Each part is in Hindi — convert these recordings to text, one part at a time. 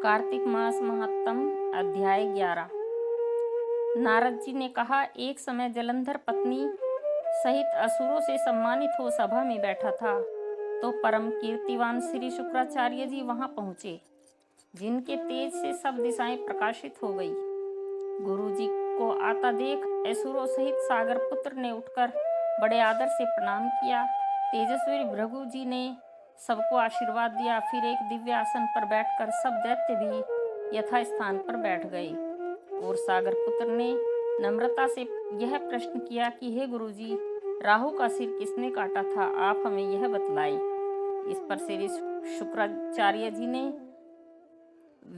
कार्तिक मास महात्म अध्याय 11। नारद जी ने कहा, एक समय जलंधर पत्नी सहित असुरों से सम्मानित हो सभा में बैठा था तो परम कीर्तिवान श्री शुक्राचार्य जी वहां पहुंचे, जिनके तेज से सब दिशाएं प्रकाशित हो गई। गुरु जी को आता देख असुरों सहित सागर पुत्र ने उठकर बड़े आदर से प्रणाम किया। तेजस्वी भृगु जी ने सबको आशीर्वाद दिया। फिर एक दिव्य आसन पर बैठकर सब दैत्य भी यथास्थान पर बैठ गए और सागर पुत्र ने नम्रता से यह प्रश्न किया कि हे गुरुजी, राहु का सिर किसने काटा था, आप हमें यह बतलाएं। इस पर श्री शुक्राचार्य जी ने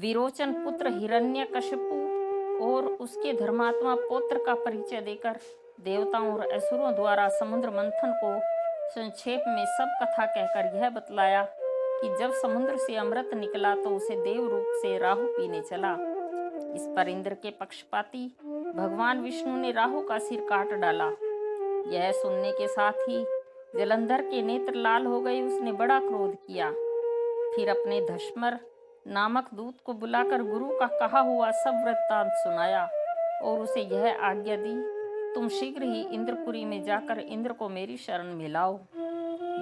विरोचन पुत्र हिरण्यकशिपु और उसके धर्मात्मा पौत्र का परिचय देकर देवताओं और असुरों द्वारा समुद्र मंथन को संक्षेप में सब कथा कहकर यह बतलाया कि जब समुद्र से अमृत निकला तो उसे देव रूप से राहु पीने चला। इस पर इंद्र के पक्षपाती भगवान विष्णु ने राहु का सिर काट डाला। यह सुनने के साथ ही जलंधर के नेत्र लाल हो गए। उसने बड़ा क्रोध किया। फिर अपने धश्मर नामक दूत को बुलाकर गुरु का कहा हुआ सब वृत्तांत सुनाया और उसे यह आज्ञा दी, तुम शीघ्र ही इंद्रपुरी में जाकर इंद्र को मेरी शरण में लाओ।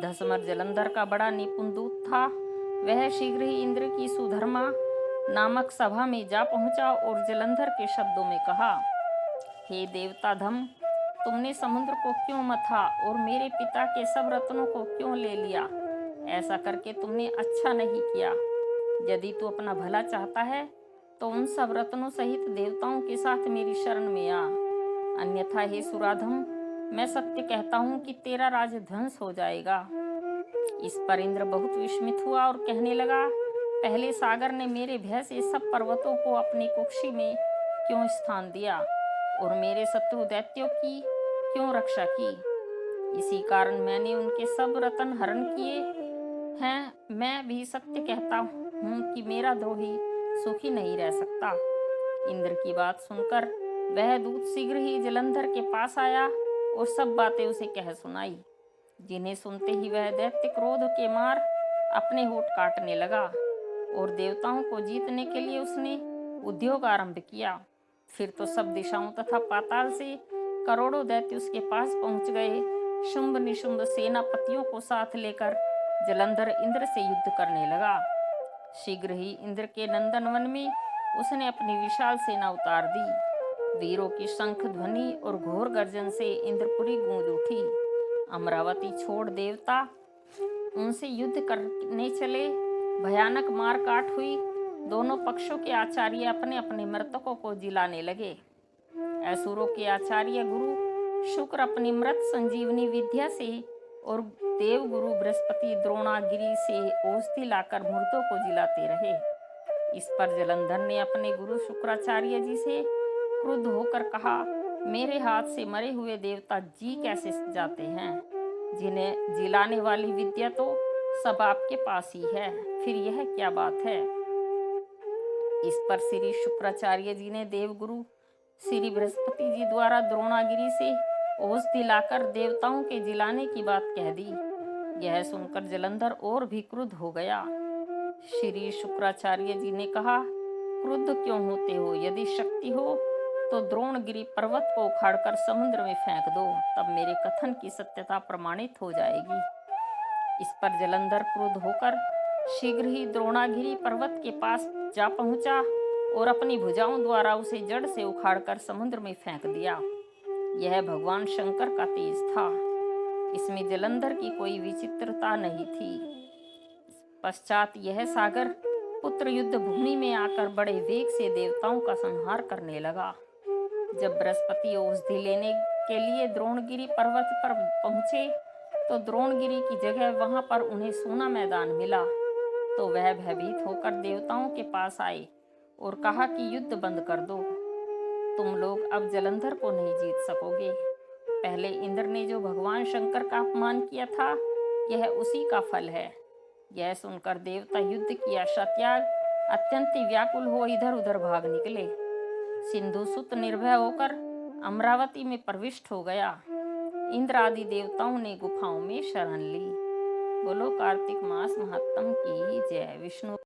धसमर जलंधर का बड़ा निपुण दूत था। वह शीघ्र ही इंद्र की सुधर्मा नामक सभा में जा पहुंचा और जलंधर के शब्दों में कहा, हे देवता धम, तुमने समुद्र को क्यों मथा और मेरे पिता के सब रत्नों को क्यों ले लिया? ऐसा करके तुमने अच्छा नहीं किया। यदि तू अपना भला चाहता है तो उन सब रत्नों सहित देवताओं के साथ मेरी शरण में आ, अन्यथा हे सुराधम, मैं सत्य कहता हूँ कि तेरा राज ध्वंस हो जाएगा। इस पर इंद्र बहुत विस्मित हुआ और कहने लगा, पहले सागर ने मेरे भय से सब पर्वतों को अपनी कुक्षी में क्यों स्थान दिया और मेरे शत्रु दैत्यों की क्यों रक्षा की? इसी कारण मैंने उनके सब रत्न हरण किए हैं। मैं भी सत्य कहता हूँ कि मेरा द्रोही सुखी नहीं रह सकता। इंद्र की बात सुनकर वह दूत शीघ्र ही जलंधर के पास आया और सब बातें उसे कह सुनाई, जिन्हें सुनते ही वह दैत्य क्रोध के मार अपने होठ काटने लगा और देवताओं को जीतने के लिए उसने उद्योग आरंभ किया। फिर तो सब दिशाओं तथा पाताल से करोड़ों दैत्य उसके पास पहुंच गए। शुंभ निशुंभ सेनापतियों को साथ लेकर जलंधर इंद्र से युद्ध करने लगा। शीघ्र ही इंद्र के नंदनवन में उसने अपनी विशाल सेना उतार दी। वीरों की शंख ध्वनि और घोर गर्जन से इंद्रपुरी गूंज उठी। अमरावती छोड़ देवता उनसे युद्ध करने चले। भयानक मार काट हुई। दोनों पक्षों के आचार्य अपने अपने मृतकों को जिलाने लगे। असुरों के आचार्य गुरु शुक्र अपनी मृत संजीवनी विद्या से और देव गुरु बृहस्पति द्रोणागिरी से औषधि लाकर मुर्दों को जिलाते रहे। इस पर जलंधर ने अपने गुरु शुक्राचार्य जी से क्रुद्ध होकर कहा, मेरे हाथ से मरे हुए देवता जी कैसे जाते हैं? जिन्हें जिलाने वाली विद्या तो सब आपके पास ही है, फिर यह क्या बात है? इस पर श्री शुक्राचार्य जी ने देवगुरु श्री बृहस्पति जी द्वारा द्रोणागिरी से औषधि लाकर देवताओं के जिलाने की बात कह दी। यह सुनकर जलंधर और भी क्रुद्ध हो गया। श्री शुक्राचार्य जी ने कहा, क्रुद्ध क्यों होते हो? यदि शक्ति हो तो द्रोणगिरी पर्वत को उखाड़कर समुद्र में फेंक दो, तब मेरे कथन की सत्यता प्रमाणित हो जाएगी। इस पर जलंधर क्रुद्ध होकर शीघ्र ही द्रोणागिरी पर्वत के पास जा पहुंचा और अपनी भुजाओं द्वारा उसे जड़ से उखाड़कर समुद्र में फेंक दिया। यह भगवान शंकर का तेज था। इसमें जलंधर की कोई विचित्रता नहीं थी। पश्चात यह सागर पुत्र युद्ध भूमि में आकर बड़े वेग से देवताओं का संहार करने लगा। जब बृहस्पति औषधि लेने के लिए द्रोणगिरी पर्वत पर पहुंचे तो द्रोणगिरी की जगह वहां पर उन्हें सोना मैदान मिला। तो वह भयभीत होकर देवताओं के पास आए और कहा कि युद्ध बंद कर दो, तुम लोग अब जलंधर को नहीं जीत सकोगे। पहले इंद्र ने जो भगवान शंकर का अपमान किया था, यह उसी का फल है। यह सुनकर देवता युद्ध की आशा त्याग अत्यंत व्याकुल हो इधर उधर भाग निकले। सिंधु सुत निर्भय होकर अमरावती में प्रविष्ट हो गया। इंद्र आदि देवताओं ने गुफाओं में शरण ली। बोलो कार्तिक मास महात्म की जय। विष्णु